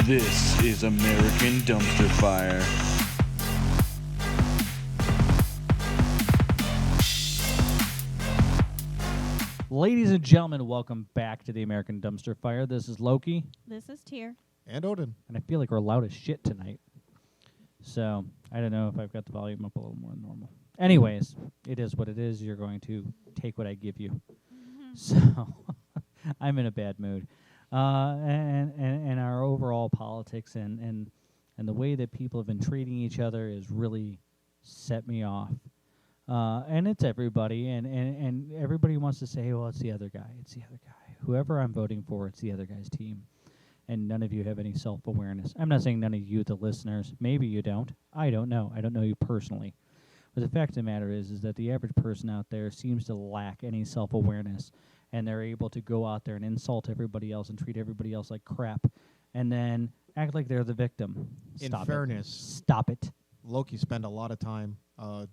This is American Dumpster Fire. Ladies and gentlemen, welcome back to the American Dumpster Fire. This is Loki. This is Tyr. And Odin. And I feel like we're loud as shit tonight. So, I don't know if I've got the volume up a little more than normal. Anyways, it is what it is. You're going to take what I give you. Mm-hmm. So, I'm in a bad mood. And our overall politics and the way that people have been treating each other has really set me off. And it's everybody, and everybody wants to say, well, it's the other guy, it's the other guy. Whoever I'm voting for, it's the other guy's team. And none of you have any self-awareness. I'm not saying none of you, the listeners. Maybe you don't. I don't know. I don't know you personally. But the fact of the matter is that the average person out there seems to lack any self-awareness, and they're able to go out there and insult everybody else and treat everybody else like crap, and then act like they're the victim. In fairness, stop it. Loki spent a lot of time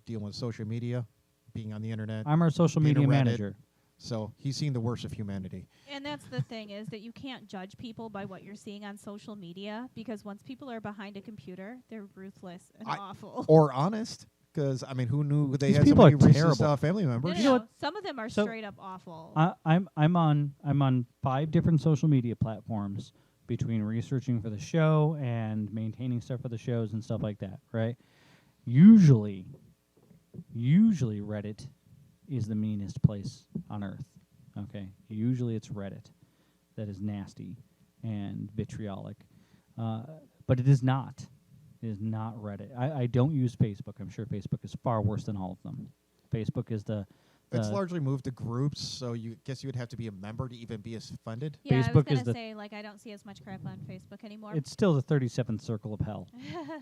dealing with social media, being on the internet. I'm our social media manager. So he's seen the worst of humanity. And that's the thing, is that you can't judge people by what you're seeing on social media, because once people are behind a computer, they're ruthless and awful. Or honest, because, I mean, who knew they These had so people many are racist terrible. family members? No, some of them are So straight up awful. I'm on 5 different social media platforms between researching for the show and maintaining stuff for the shows and stuff like that, right? Usually Reddit is the meanest place on earth, okay? Usually it's Reddit that is nasty and vitriolic, but it is not. It is not Reddit. I don't use Facebook. I'm sure Facebook is far worse than all of them. Facebook is the It's largely moved to groups, so you guess you would have to be a member to even be offended. Yeah, Facebook I was is going to say, like, I don't see as much crap on Facebook anymore. It's still the 37th circle of hell,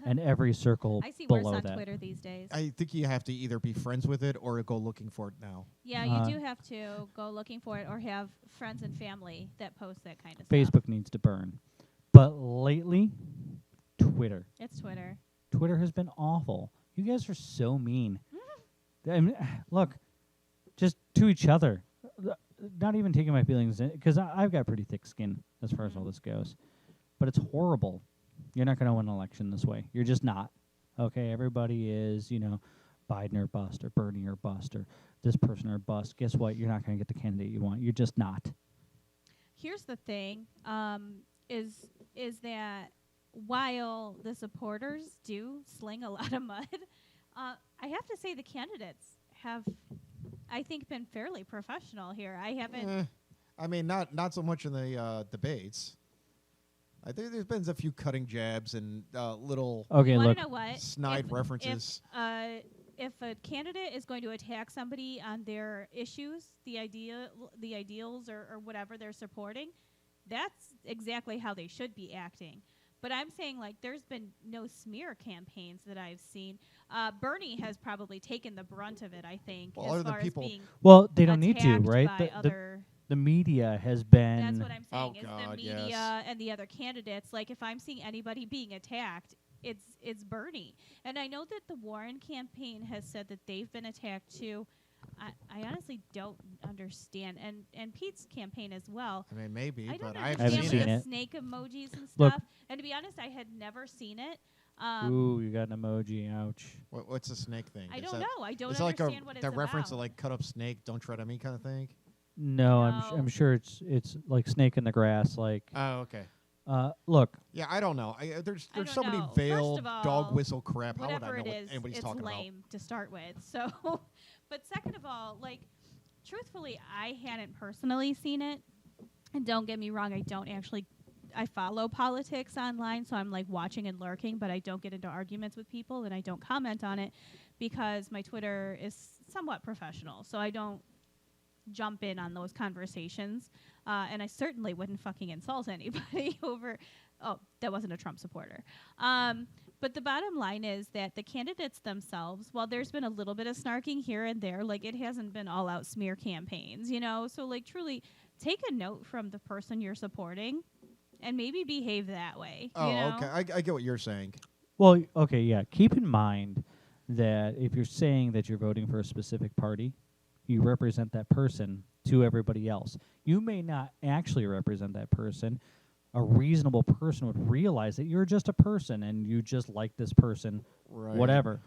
and every circle I see below worse on that. Twitter these days. I think you have to either be friends with it or go looking for it now. Yeah, you do have to go looking for it or have friends and family that post that kind of stuff. Facebook needs to burn. But lately, Twitter. It's Twitter. Twitter has been awful. You guys are so mean. I mean, look, just to each other. Not even taking my feelings, because I've got pretty thick skin as far as all this goes. But it's horrible. You're not going to win an election this way. You're just not. Okay, everybody is, Biden or bust, or Bernie or bust, or this person or bust. Guess what? You're not going to get the candidate you want. You're just not. Here's the thing, is that while the supporters do sling a lot of mud, I have to say the candidates have, I think, been fairly professional here. I haven't... I mean, not so much in the debates. I think there's been a few cutting jabs and little snide references. If a candidate is going to attack somebody on their issues, the ideals or whatever they're supporting, that's exactly how they should be acting. But I'm saying, like, there's been no smear campaigns that I've seen. Bernie has probably taken the brunt of it, I think, well, as far as being well, they don't need to, right? by other the media has been... That's what I'm saying, the media yes. and the other candidates. Like, if I'm seeing anybody being attacked, it's Bernie. And I know that the Warren campaign has said that they've been attacked, too. I honestly don't understand. And Pete's campaign as well. I mean, maybe, but I haven't understand seen with the it. snake emojis and stuff. Look. And to be honest, I had never seen it. Ooh, you got an emoji. Ouch. What's the snake thing? I don't know. I don't is understand like what it's that about. reference to, like, cut up snake, don't tread on me kind of thing? No, No. I'm sure it's like snake in the grass. Like, Oh, okay. look. Yeah, I don't know. There's I don't so many know. veiled First of all, dog whistle crap. How would I whatever know it what is, anybody's it's talking lame to start with. So, but second of all, like, truthfully, I hadn't personally seen it. And don't get me wrong, I follow politics online, so I'm like watching and lurking, but I don't get into arguments with people and I don't comment on it because my Twitter is somewhat professional. So I don't jump in on those conversations. And I certainly wouldn't fucking insult anybody over, that wasn't a Trump supporter. But the bottom line is that the candidates themselves, while there's been a little bit of snarking here and there, like, it hasn't been all out smear campaigns, So, like, truly take a note from the person you're supporting and maybe behave that way. Oh, you know? okay. I get what you're saying. Well, okay, yeah. Keep in mind that if you're saying that you're voting for a specific party, you represent that person to everybody else. You may not actually represent that person, a reasonable person would realize that you're just a person and you just like this person, whatever.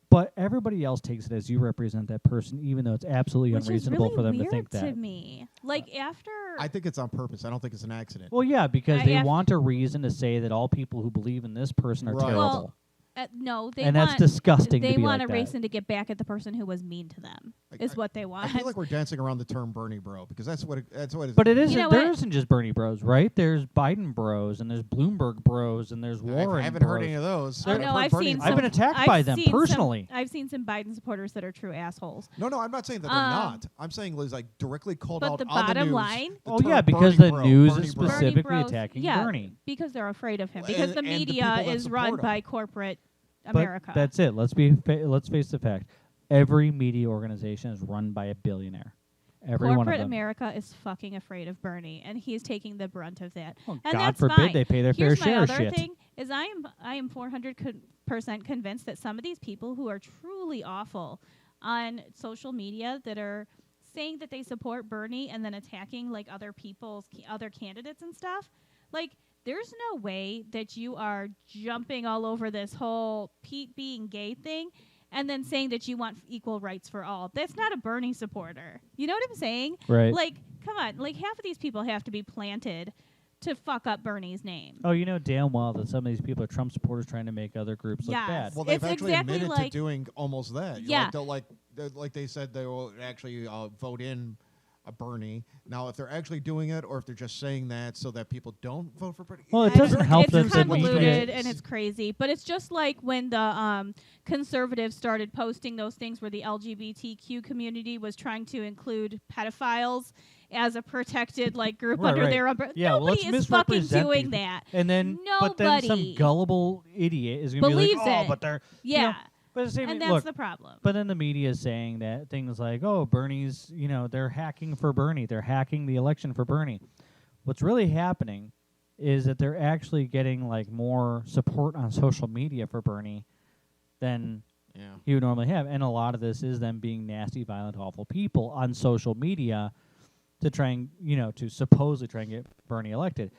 But everybody else takes it as you represent that person, even though it's absolutely unreasonable for them to think that. To me, like after. I think it's on purpose. I don't think it's an accident. Well, yeah, because they want a reason to say that all people who believe in this person are terrible. Well, no, that's disgusting. They want like a reason to get back at the person who was mean to them. Is what they want. I feel like we're dancing around the term Bernie bro because that's what it is. But it isn't. There isn't just Bernie bros, right? There's Biden bros, and there's Bloomberg bros, and there's Warren. I haven't heard any of those. Oh, no, I've been attacked by them personally. I've seen some Biden supporters that are true assholes. No, I'm not saying that they're not. I'm saying Liz like directly called out the on the bottom news. line. Oh yeah, because the news is specifically attacking Bernie. Because they're afraid of him. Because the media is run by corporate America. But that's it. Let's face the fact. Every media organization is run by a billionaire. Every one of them. Corporate America is fucking afraid of Bernie, and he's taking the brunt of that. Well, and God that's forbid fine. they pay their fair share of shit. Here's my other thing: is I am 400% convinced that some of these people who are truly awful on social media that are saying that they support Bernie and then attacking like other candidates and stuff, like. There's no way that you are jumping all over this whole Pete being gay thing and then saying that you want equal rights for all. That's not a Bernie supporter. You know what I'm saying? Right. Like, come on. Like, half of these people have to be planted to fuck up Bernie's name. Oh, you know damn well that some of these people are Trump supporters trying to make other groups look bad. Well, they've actually admitted to doing almost that. Yeah. Like they said they will actually vote in a Bernie. Now, if they're actually doing it, or if they're just saying that so that people don't vote for Bernie, well, it doesn't help them. It's convoluted and it's crazy. But it's just like when the conservatives started posting those things where the LGBTQ community was trying to include pedophiles as a protected like group under their umbrella. Yeah, nobody is fucking doing that. And then, but then some gullible idiot is going to be like, "Oh, but they're yeah." You know, but that's the problem. But then the media is saying that things like, oh, Bernie's, they're hacking for Bernie. They're hacking the election for Bernie. What's really happening is that they're actually getting like more support on social media for Bernie than you would normally have. And a lot of this is them being nasty, violent, awful people on social media to try and, to supposedly try and get Bernie elected.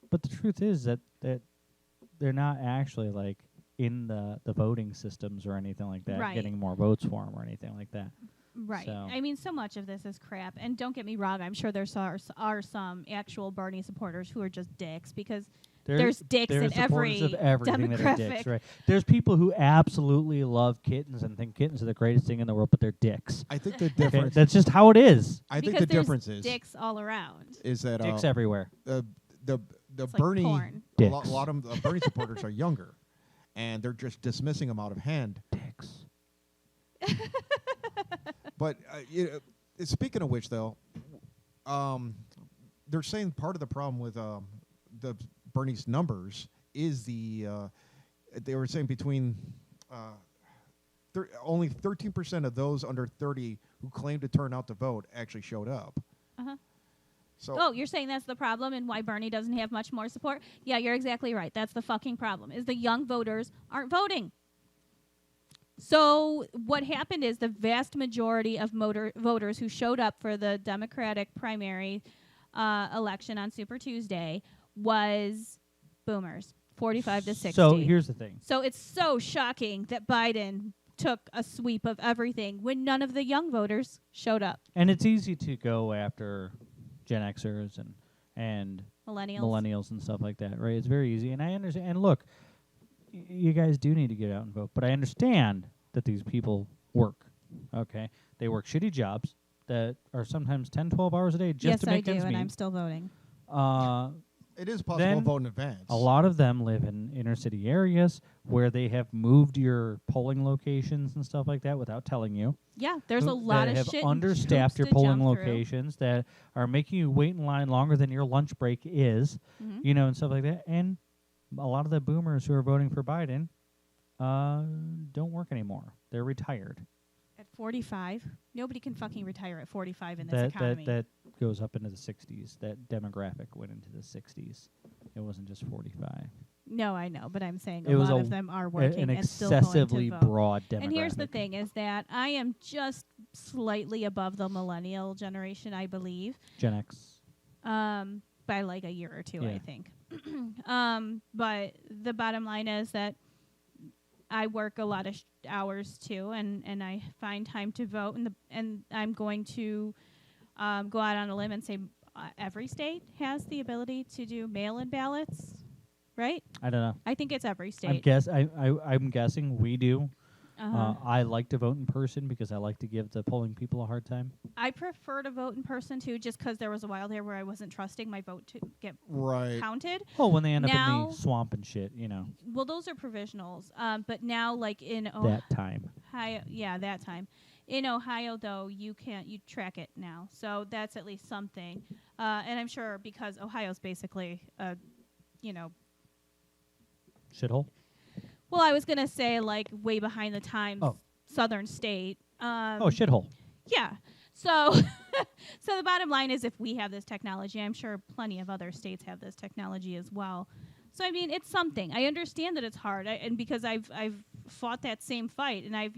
But the truth is that they're not actually like in the voting systems or anything like that, getting more votes for him or anything like that. Right. So. I mean, so much of this is crap. And don't get me wrong, I'm sure there are some actual Bernie supporters who are just dicks because there's dicks in every demographic. That are dicks, right? There's people who absolutely love kittens and think kittens are the greatest thing in the world, but they're dicks. I think the difference... That's just how it is. I think the difference is... dicks all around. Is that... dicks everywhere. The Bernie... Like a lot of Bernie supporters are younger. And they're just dismissing them out of hand. Dicks. But speaking of which, though, they're saying part of the problem with the Bernie's numbers is they were saying between only 13% of those under 30 who claimed to turn out to vote actually showed up. Uh-huh. So you're saying that's the problem and why Bernie doesn't have much more support? Yeah, you're exactly right. That's the fucking problem, is the young voters aren't voting. So what happened is the vast majority of voters who showed up for the Democratic primary election on Super Tuesday was boomers, 45 to 60. So here's the thing. So it's so shocking that Biden took a sweep of everything when none of the young voters showed up. And it's easy to go after Gen Xers and millennials and stuff like that, right? It's very easy, and I understand. And look, you guys do need to get out and vote, but I understand that these people work. Okay, they work shitty jobs that are sometimes 10, 12 hours a day just to make ends meet. Yes, I do, and I'm still voting. It is possible to vote in advance. A lot of them live in inner city areas where they have moved your polling locations and stuff like that without telling you. Yeah, there's a lot of shit. That have understaffed your polling locations that are making you wait in line longer than your lunch break is, and stuff like that. And a lot of the boomers who are voting for Biden don't work anymore. They're retired. At 45? Nobody can fucking retire at 45 in this economy. That goes up into the 60s. That demographic went into the 60s. It wasn't just 45. No, I know, but I'm saying a lot of them are working an and still going to vote. excessively broad demographic. And here's the thing, is that I am just slightly above the millennial generation, I believe. Gen X. by like a year or two, Yeah. I think. But the bottom line is that I work a lot of hours too, and I find time to vote, and I'm going to go out on a limb and say every state has the ability to do mail-in ballots, right? I don't know. I think it's every state. I'm guessing we do. Uh-huh. I like to vote in person because I like to give the polling people a hard time. I prefer to vote in person too, just because there was a while there where I wasn't trusting my vote to get counted. Oh, when they end up Now- in the swamp and shit, you know. Well, those are provisionals. But now, like in That time. Ohio, that time. In Ohio, though, you track it now, so that's at least something. And I'm sure because Ohio's basically, Shithole? well, I was gonna say like way behind the times, Oh. southern state. Shithole. Yeah. So, so the bottom line is, if we have this technology, I'm sure plenty of other states have this technology as well. So I mean, it's something. I understand that it's hard, and because I've fought that same fight, and I've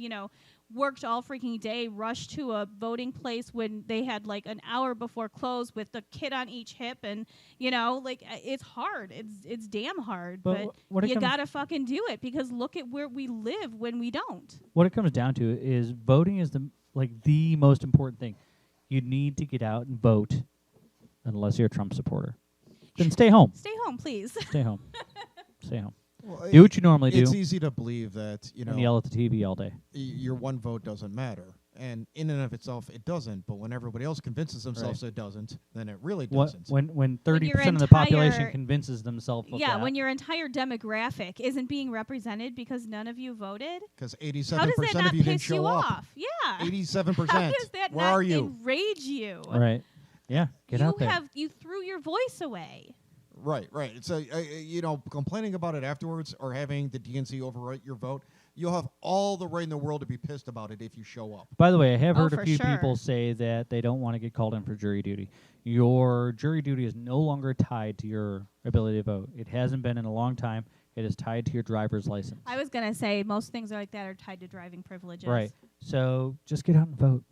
worked all freaking day, rushed to a voting place when they had like an hour before close with the kid on each hip, and it's hard. It's damn hard, but you gotta fucking do it, because look at where we live when we don't. What it comes down to is voting is the most important thing. You need to get out and vote, unless you're a Trump supporter. Then stay home. Stay home, please. Stay home. Stay home. Well, Do what you normally do. It's easy to believe that And yell at the TV all day. Your one vote doesn't matter, and in and of itself, it doesn't. But when everybody else convinces themselves it doesn't, then it really doesn't. When 30% of the population convinces themselves of that. When your entire demographic isn't being represented because none of you voted. Because How does 87% that not of you didn't piss you show up. off? Yeah. 87%. How does that Where not are you? enrage you? Right. Yeah. Get out there. You threw your voice away. Right. So, complaining about it afterwards or having the DNC overwrite your vote, you'll have all the right in the world to be pissed about it if you show up. By the way, I have heard for a few sure. people say that they don't want to get called in for jury duty. Your jury duty is no longer tied to your ability to vote. It hasn't been in a long time. It is tied to your driver's license. I was going to say most things like that are tied to driving privileges. Right. So just get out and vote.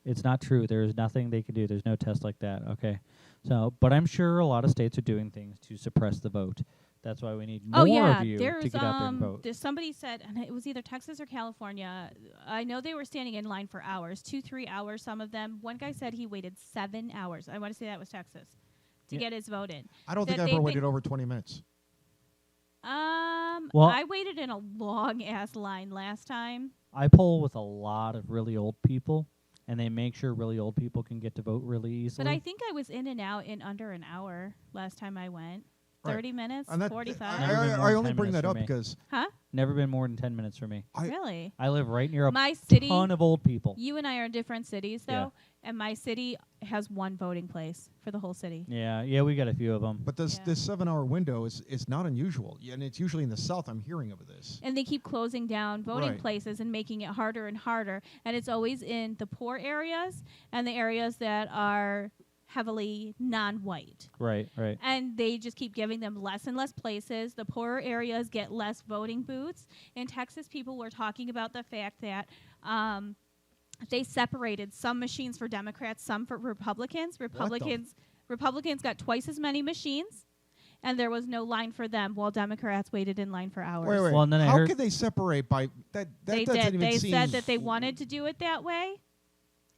It's not true. There is nothing they can do. There's no test like that. Okay. So, but I'm sure a lot of states are doing things to suppress the vote. That's why we need more of you to get out there and vote. Somebody said, and it was either Texas or California, I know they were standing in line for hours, 2-3 hours, some of them. One guy said he waited 7 hours. I want to say that was Texas to get his vote in. I don't think I ever waited over 20 minutes. I waited in a long-ass line last time. I poll with a lot of really old people, and they make sure really old people can get to vote really easily. But I think I was in and out in under an hour last time I went. Right. 30 minutes, And 45. I only bring that up because... Huh? Never been more than 10 minutes for me. Really? I live right near a My city, ton of old people. You and I are in different cities, though, and my city has one voting place for the whole city. Yeah, we got a few of them. But this 7-hour window is not unusual, and it's usually in the South. I'm hearing of this. And they keep closing down voting places and making it harder and harder, and it's always in the poor areas and the areas that are heavily non-white. Right. And they just keep giving them less and less places. The poorer areas get less voting booths. In Texas, people were talking about the fact that they separated some machines for Democrats, some for Republicans. Republicans got twice as many machines, and there was no line for them, while Democrats waited in line for hours. Wait. Well, and then how could they separate by that? They doesn't did. even They seem said that they wanted to do it that way.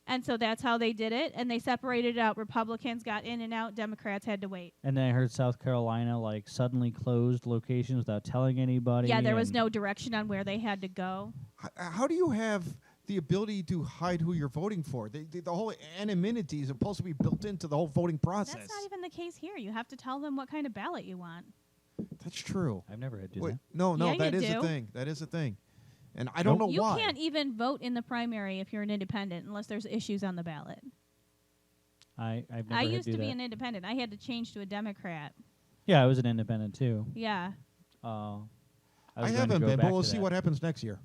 And so that's how they did it, and they separated out. Republicans got in and out. Democrats had to wait. And then I heard South Carolina suddenly closed locations without telling anybody. Yeah, there was no direction on where they had to go. How do you have the ability to hide who you're voting for? The whole anonymity is supposed to be built into the whole voting process. That's not even the case here. You have to tell them what kind of ballot you want. That's true. I've never had to do Wait, that. No, Yeah, that you is do. a thing. That is a thing. And I don't know why. You can't even vote in the primary if you're an independent unless there's issues on the ballot. I've never I had used to do be that. an independent. I had to change to a Democrat. Yeah, I was an independent too. Yeah. I haven't been, but we'll see what happens next year.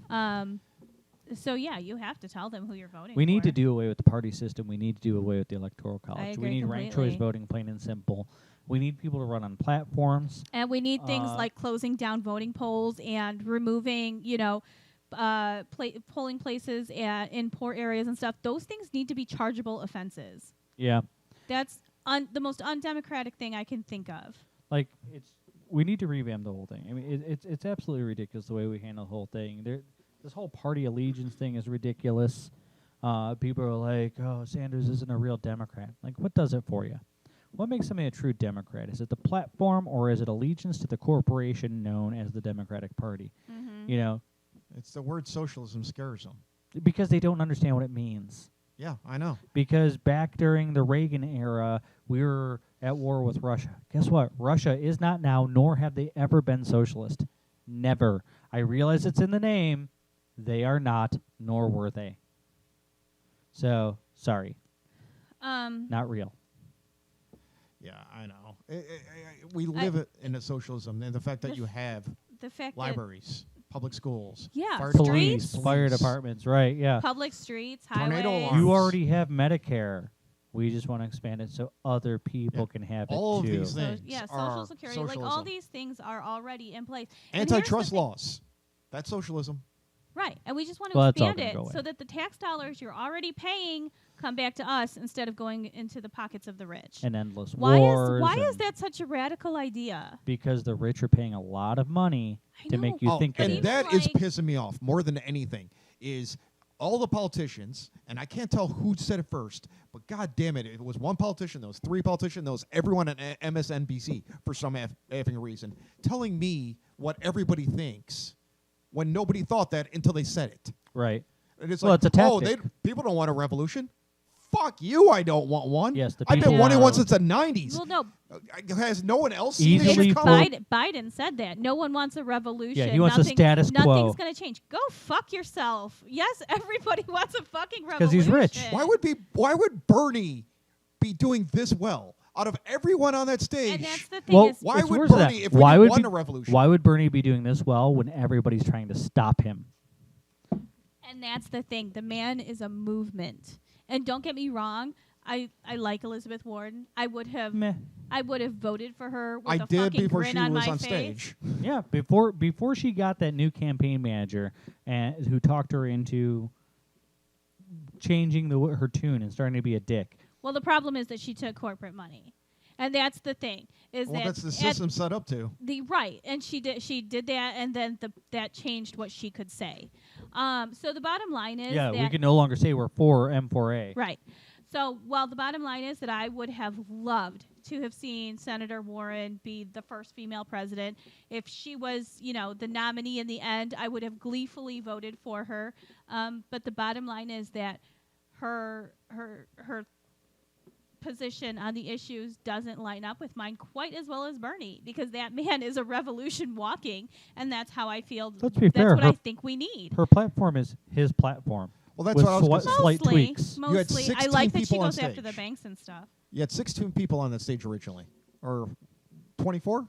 So yeah, you have to tell them who you're voting for. We need to do away with the party system. We need to do away with the electoral college. agree We need ranked completely. choice voting, plain and simple. We need people to run on platforms. And we need things like closing down voting polls and removing, polling places in poor areas and stuff. Those things need to be chargeable offenses. Yeah. That's the most undemocratic thing I can think of. Like, we need to revamp the whole thing. I mean, it's absolutely ridiculous the way we handle the whole thing. This whole party allegiance thing is ridiculous. People are like, oh, Sanders isn't a real Democrat. Like, what does it for you? What makes somebody a true Democrat? Is it the platform, or is it allegiance to the corporation known as the Democratic Party? Mm-hmm. You know? It's the word socialism scares them. Because they don't understand what it means. Yeah, I know. Because back during the Reagan era, we were at war with Russia. Guess what? Russia is not now, nor have they ever been socialist. Never. I realize it's in the name. They are not, nor were they. So, sorry. Not real. Yeah, I know. We live in a socialism, and the fact that you have libraries, public schools, fire police, departments, fire departments, right? Yeah. Public streets, tornado highways. alarms. You already have Medicare. We just want to expand it so other people can have all it too. of these things. Social Security, like all these things are already in place. Antitrust laws. That's socialism. Right, and we just want to expand it so that the tax dollars you're already paying come back to us instead of going into the pockets of the rich. And endless wars. Why is that such a radical idea? Because the rich are paying a lot of money to make you think it is. And that is pissing me off more than anything, is all the politicians, and I can't tell who said it first, but god damn it, it was one politician, there was three politicians, there was everyone at MSNBC for some effing reason, telling me what everybody thinks when nobody thought that until they said it. Right. And it's it's a tactic. People don't want a revolution. Fuck you, I don't want one. Yes, I've been wanting one since the 90s. Well, no. Has no one else seen this Easily shit coming? Biden said that. No one wants a revolution. Yeah, he wants a status quo. Nothing's going to change. Go fuck yourself. Yes, everybody wants a fucking revolution. Because he's rich. Why would Bernie be doing this well? Out of everyone on that stage, and that's the thing why would Bernie, if we won a revolution? Why would Bernie be doing this well when everybody's trying to stop him? And that's the thing. The man is a movement. And don't get me wrong, I like Elizabeth Warren. I would have voted for her with a fucking grin on my face. Stage. Yeah, before she got that new campaign manager who talked her into changing her tune and starting to be a dick. Well, the problem is that she took corporate money, and that's the thing. That's the system set up to. Right, and she did that, and then that changed what she could say. So the bottom line is we can no longer say we're for M4A. Right. So while the bottom line is that I would have loved to have seen Senator Warren be the first female president. If she was, the nominee in the end, I would have gleefully voted for her. But the bottom line is that her position on the issues doesn't line up with mine quite as well as Bernie, because that man is a revolution walking, and that's how I feel. Let's be fair. That's what I think we need. Her platform is his platform. Well, that's what I was slight tweaks. Mostly. I like that she goes after the banks and stuff. You had 16 people on the stage originally, or 24?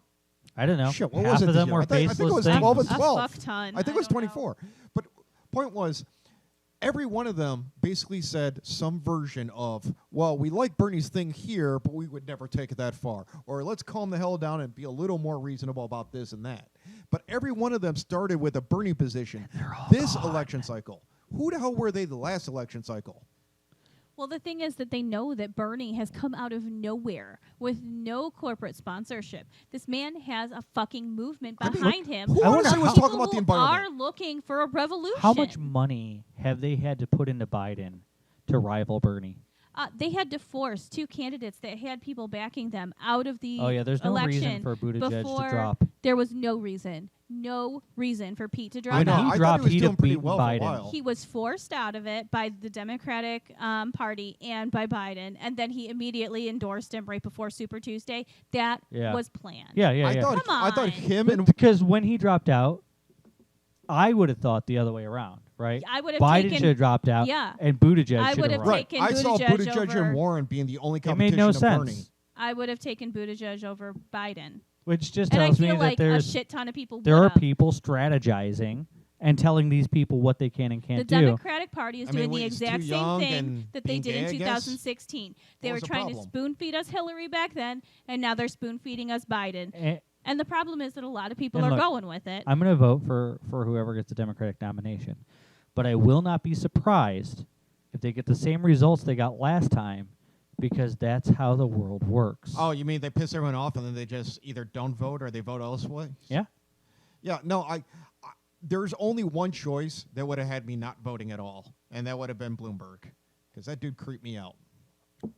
I don't know. Shit, what Half was it of them were I think it was things. 12 and 12. A fuck ton. I think it was 24. But point was, every one of them basically said some version of, well, we like Bernie's thing here, but we would never take it that far. Or let's calm the hell down and be a little more reasonable about this and that. But every one of them started with a Bernie position this election cycle. Who the hell were they the last election cycle? Well, the thing is that they know that Bernie has come out of nowhere with no corporate sponsorship. This man has a fucking movement behind him. Who honestly was talking about the environment? Are looking for a revolution. How much money have they had to put into Biden to rival Bernie? They had to force two candidates that had people backing them out of the there's no reason for Buttigieg to drop. There was no reason for Pete to drop. When he dropped, he'd have beaten Biden. He was forced out of it by the Democratic Party and by Biden, and then he immediately endorsed him right before Super Tuesday. That was planned. Yeah. I thought him and because when he dropped out, I would have thought the other way around, right? I would have Biden should have dropped out, and Buttigieg should have run. Right. I saw Buttigieg and Warren being the only competition it made no of sense. Bernie. I would have taken Buttigieg over Biden. Which just and tells I feel me like that a shit ton of people there are people strategizing and telling these people what they can and can't do. The Democratic Party is doing the exact same thing that they did in 2016. They were trying to spoon-feed us Hillary back then, and now they're spoon-feeding us Biden. And the problem is that a lot of people are going with it. I'm going to vote for whoever gets the Democratic nomination. But I will not be surprised if they get the same results they got last time, because that's how the world works. Oh, you mean they piss everyone off and then they just either don't vote or they vote elsewhere? Yeah. Yeah, no, there's only one choice that would have had me not voting at all, and that would have been Bloomberg, because that dude creeped me out.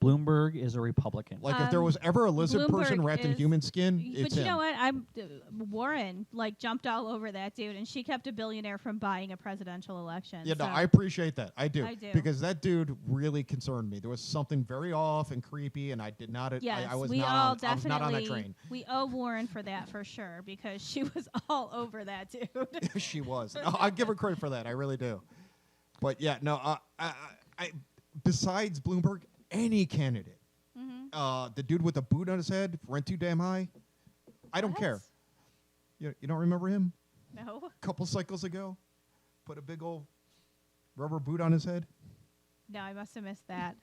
Bloomberg is a Republican. Like, if there was ever a lizard person Bloomberg wrapped in is- human skin, But it's you him. know what? Warren jumped all over that dude, and she kept a billionaire from buying a presidential election. Yeah, no, so- I appreciate that. I do. I do. Because that dude really concerned me. There was something very off and creepy, and I did not. Yes, I was we not all on, I was not on that definitely train. we owe Warren for that for sure because she was all over that dude. She was. No, I give her credit for that. I really do. But yeah, no. I besides Bloomberg, any candidate, the dude with the boot on his head, rent too damn high, I don't care. You don't remember him? No. A couple cycles ago, put a big old rubber boot on his head. No, I must have missed that.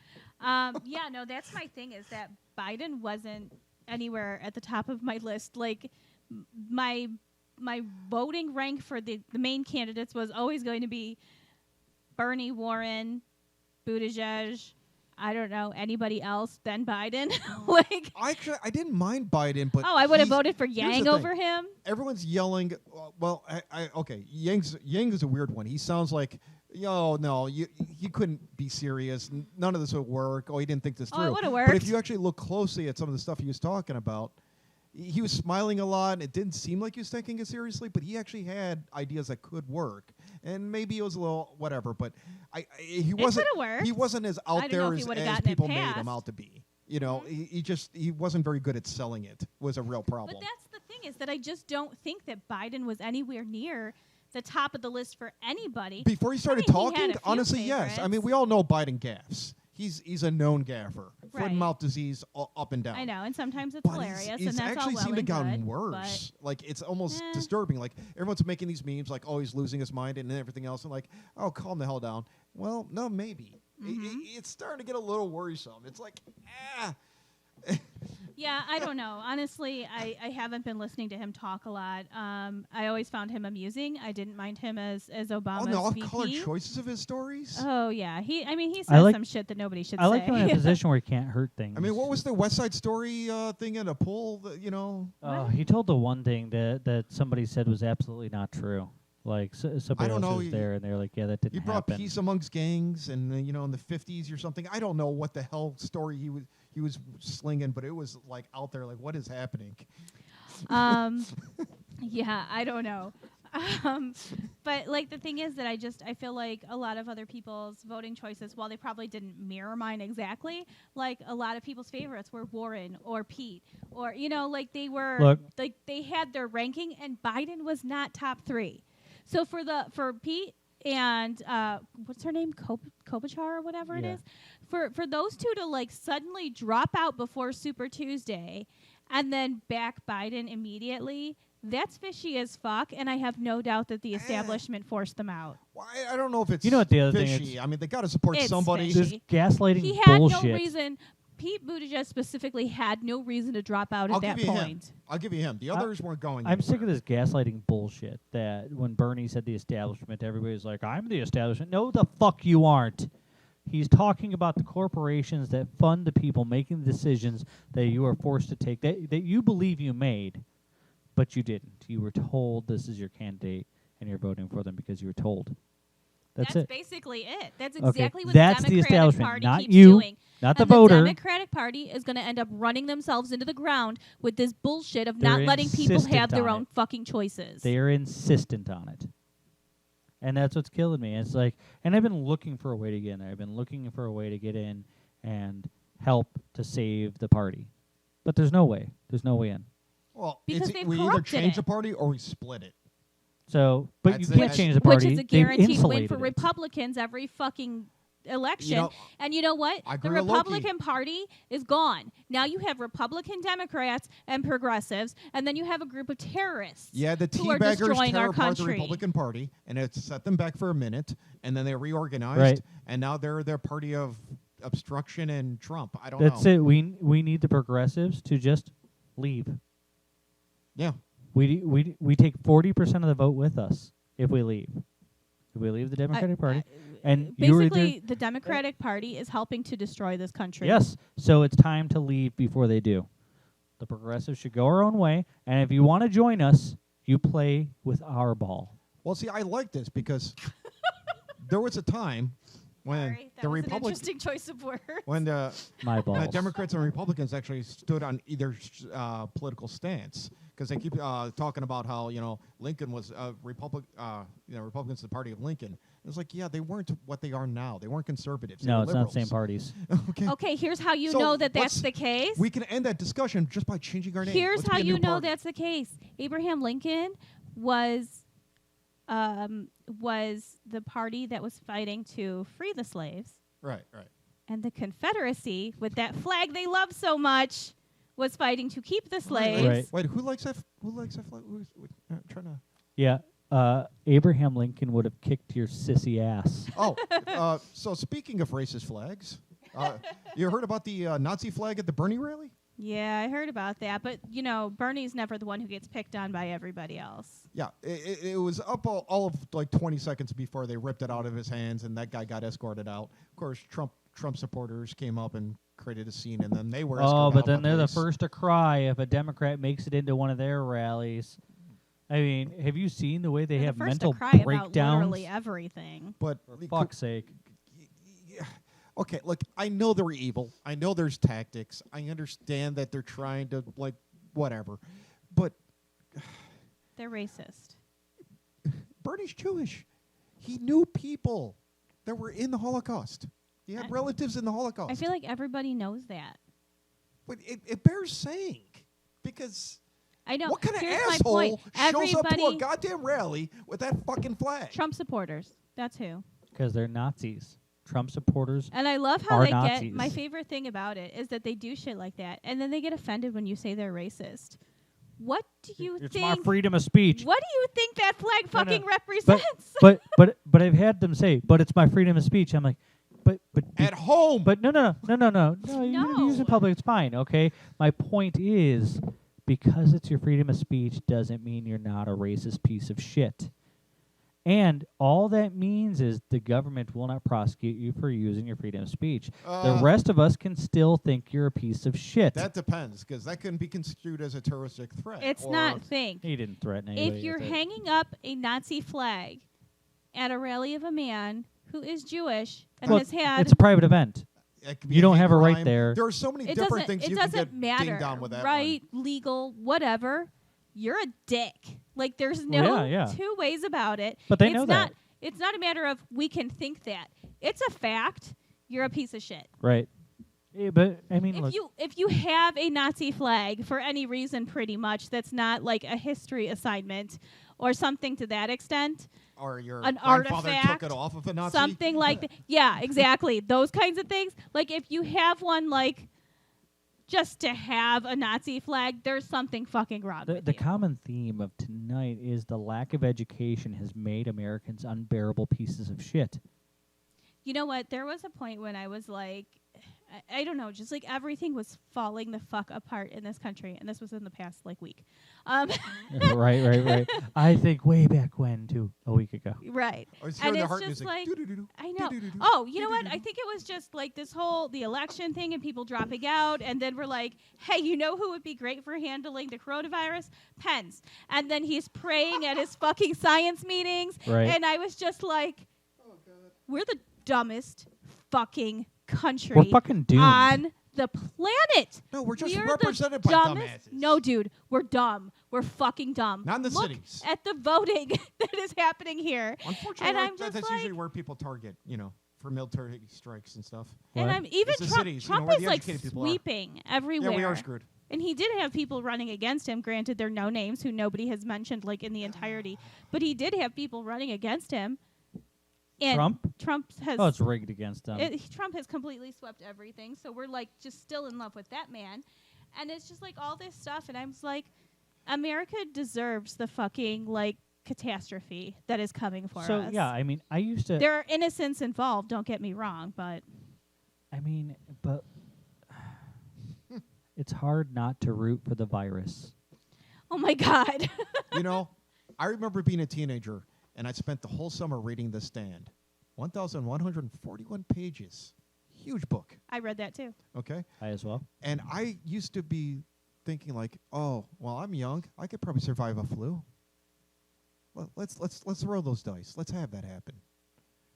Yeah, no, that's my thing is that Biden wasn't anywhere at the top of my list. Like my voting rank for the main candidates was always going to be Bernie, Warren, Buttigieg, I don't know, anybody else, then Biden. Like, Actually, I didn't mind Biden, but oh, I would have he's- voted for here's Yang the over thing. him. Everyone's yelling. Well, okay. Yang is a weird one. He sounds like, no, he couldn't be serious. None of this would work. Oh, he didn't think this Oh, it through. would've But if worked. you actually look closely at some of the stuff he was talking about, he was smiling a lot, and it didn't seem like he was taking it seriously, but he actually had ideas that could work. And maybe it was a little whatever, but he wasn't. coulda worked. He wasn't as I out don't know there if he as would've gotten it people made him passed. out to be. You know, he wasn't very good at selling it. Was a real problem. But that's the thing is that I just don't think that Biden was anywhere near the top of the list for anybody. Before he started I mean, he had talking, a few honestly, yes. I mean, favorites. we all know Biden gaffes. He's a known gaffer. Foot Right. and mouth disease up and down. I know, and sometimes it's But hilarious, he's and that's actually all well seemed to and gotten good, worse. Like, it's almost Eh. disturbing. Like, everyone's making these memes, like, oh, he's losing his mind and everything else. And like, oh, calm the hell down. Well, no, maybe. It's starting to get a little worrisome. It's like, Yeah, I don't know. Honestly, I haven't been listening to him talk a lot. I always found him amusing. I didn't mind him as Obama's on the VP. off-color choices of his stories. Oh yeah, he I says like- some shit that nobody should I like say. him in a position where he can't hurt things. I mean, what was the West Side Story thing in a pool? He told the one thing that somebody said was absolutely not true. Like somebody don't else know, was there, and they're like, "Yeah, that He didn't brought happen." peace amongst gangs, and in the 50s or something. I don't know what the hell story he was slinging, but it was like out there. Like, what is happening? Yeah, I don't know. But like the thing is that I feel like a lot of other people's voting choices, while they probably didn't mirror mine exactly, like a lot of people's favorites were Warren or Pete, or like they were Look. like they had their ranking, and Biden was not top 3. So for Pete and what's her name, Klobuchar or whatever it Yeah. is, for those two to like suddenly drop out before Super Tuesday, and then back Biden immediately. That's fishy as fuck, and I have no doubt that the establishment forced them out. Well, I don't know if it's You know what the other thing fishy. is? I mean, they got to support It's somebody. fishy. This gaslighting He had bullshit. no reason. Pete Buttigieg specifically had no reason to drop out I'll at that give you him. point. I'll give you him. The others weren't going. I'm sick of anywhere. this gaslighting bullshit that when Bernie said the establishment, everybody's like, I'm the establishment. No, the fuck you aren't. He's talking about the corporations that fund the people making the decisions that you are forced to take, that you believe you made, but you didn't. You were told this is your candidate, and you're voting for them because you were told. That's it. Basically it. That's Okay, exactly what that's the the Democratic establishment, Party not keeps you, doing. not the And voter. The Democratic Party is going to end up running themselves into the ground with this bullshit of not They're letting people insistent have their on own it. fucking choices. They are insistent on it. And that's what's killing me. It's like, and I've been looking for a way to get in there. I've been looking for a way to get in and help to save the party. But there's no way. There's no way in. Well, Because they've we either corrupted change it. the party or we split it. So, but That's you it. can't change the Which party. is a They've guaranteed win insulated for it. Republicans every fucking election. know, And you know what? I The agree with Loki. Republican Party is gone. Now you have Republican Democrats and progressives, and then you have a group of terrorists Yeah, the who are teabaggers destroying tear our apart the country. Republican Party, and it set them back for a minute, and then they reorganized, Right. and now they're their party of obstruction and Trump. I don't That's know. it. We need the progressives to just leave. Yeah. We take 40% of the vote with us if we leave. If we leave the Democratic Party, and you were basically, the Democratic Party is helping to destroy this country. yes, so it's time to leave before they do. The progressives should go our own way, and if you want to join us, you play with our ball. Well, see, I like this because there was a time when Sorry, that the was an Republic, interesting choice of words. when the My balls. Democrats and Republicans actually stood on either political stance, because they keep talking about how Lincoln was Republicans the party of Lincoln. It's like, yeah, they weren't what they are now. They weren't conservatives. They No, were it's not liberals. the same parties. Okay. Okay, here's how you So know that let's- that's the case. We can end that discussion just by changing our name. Here's Let's how be a you new know party. that's the case. Abraham Lincoln was the party that was fighting to free the slaves, Right. and the Confederacy, with that flag they love so much, was fighting to keep the slaves. Right. Wait, who likes that? Who likes that flag? Who's trying to? Yeah, Abraham Lincoln would have kicked your sissy ass. Oh, so speaking of racist flags, you heard about the Nazi flag at the Bernie rally? Yeah, I heard about that, but Bernie's never the one who gets picked on by everybody else. Yeah, it was up all of like 20 seconds before they ripped it out of his hands, and that guy got escorted out. Of course, Trump supporters came up and created a scene, and then they were escorted Oh, but out then by they're the police. first to cry if a Democrat makes it into one of their rallies. I mean, have you seen the way they They're have the first mental to cry about breakdowns? literally everything. But For fuck's sake. yeah. Okay, look, I know they're evil. I know there's tactics. I understand that they're trying to whatever, but They're racist. Bernie's Jewish. He knew people that were in the Holocaust. He had relatives in the Holocaust. I feel like everybody knows that. But it bears saying, because I know. what kind of Here's my asshole point. shows up to a Everybody- goddamn rally with that fucking flag? Trump supporters. That's who. Because they're Nazis. Trump supporters. And I love how Are they Nazis. get. My favorite thing about it is that they do shit like that, and then they get offended when you say they're racist. What do you It's think? my freedom of speech. What do you think that flag No, no. fucking represents? But I've had them say, but it's my freedom of speech. I'm like, but At home. But no. You can use it in No. public. It's fine. Okay. My point is, because it's your freedom of speech doesn't mean you're not a racist piece of shit. And all that means is the government will not prosecute you for using your freedom of speech. The rest of us can still think you're a piece of shit. That depends, because that can be construed as a terroristic threat. It's or not think. He didn't threaten anybody. If you're with it. hanging up a Nazi flag at a rally of a man who is Jewish and Well, has had it's a private event. It could be You don't hate have a right crime. there. There are so many different things it you can doesn't get matter, dinged on with that right, legal, whatever. You're a dick. Like there's no Well, yeah. two ways about it. But they it's know not that. it's not a matter of we can think that. It's a fact. You're a piece of shit. Right. Yeah, but I mean, look, If you have a Nazi flag for any reason pretty much that's not like a history assignment or something to that extent, Or your an grandfather artifact, took it off of a Nazi. something like that. Yeah, exactly. Those kinds of things. Like if you have one like just to have a Nazi flag, there's something fucking wrong with the you. common theme of tonight is the lack of education has made Americans unbearable pieces of shit. You know what? There was a point when I was like, I don't know, just like everything was falling the fuck apart in this country, and this was in the past like week. right. I think way back when, too, a week ago. Right. I was And hearing the it's heart just music. like, Doo-doo-doo-doo. I know. Doo-doo-doo-doo. Oh, you know what? I Doo-doo-doo-doo. think it was just like the election thing and people dropping out, and then we're like, hey, you know who would be great for handling the coronavirus? Pence. And then he's praying at his fucking science meetings, Right. and I was just like, we're the dumbest fucking country We're fucking doomed. on the planet. No, we're just We're represented the by dumbest. dumbasses. No, dude, we're dumb. We're fucking dumb. Not in the Look cities. at the voting that is happening here. Unfortunately, And I'm just that's like, usually where people target, for military strikes and stuff. and What? I'm even It's the Trump. cities, Trump where is the like educated people are. sweeping everywhere. Yeah, we are screwed. And he did have people running against him. Granted, they're no names who nobody has mentioned like in the entirety, but he did have people running against him. And Trump? has Oh, it's rigged against them. Trump has completely swept everything. So we're like just still in love with that man, and it's just like all this stuff. And I'm just like, America deserves the fucking like catastrophe that is coming for So, us. yeah, I mean, I used to... There are innocents involved. Don't get me wrong, but but it's hard not to root for the virus. oh my god. I remember being a teenager, and I spent the whole summer reading The Stand. 1,141 pages. Huge book. I read that too. Okay? I as well. And I used to be thinking like, oh, well, I'm young. I could probably survive a flu. Well, let's roll those dice. Let's have that happen.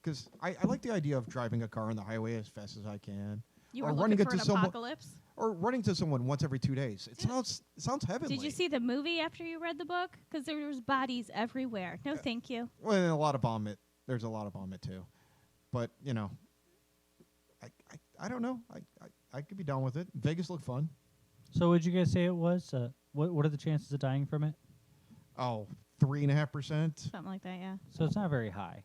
Because I like the idea of driving a car on the highway as fast as I can. You Or were running looking for into an someone- apocalypse? Or running to someone once every 2 days. It sounds heavenly. Did you see the movie after you read the book? Because there was bodies everywhere. No, thank you. Well, and a lot of vomit. There's a lot of vomit too. But, you know, I don't know. I could be down with it. Vegas looked fun. So would you guys say it was? What are the chances of dying from it? Oh, 3.5%. Something like that, yeah. So it's not very high.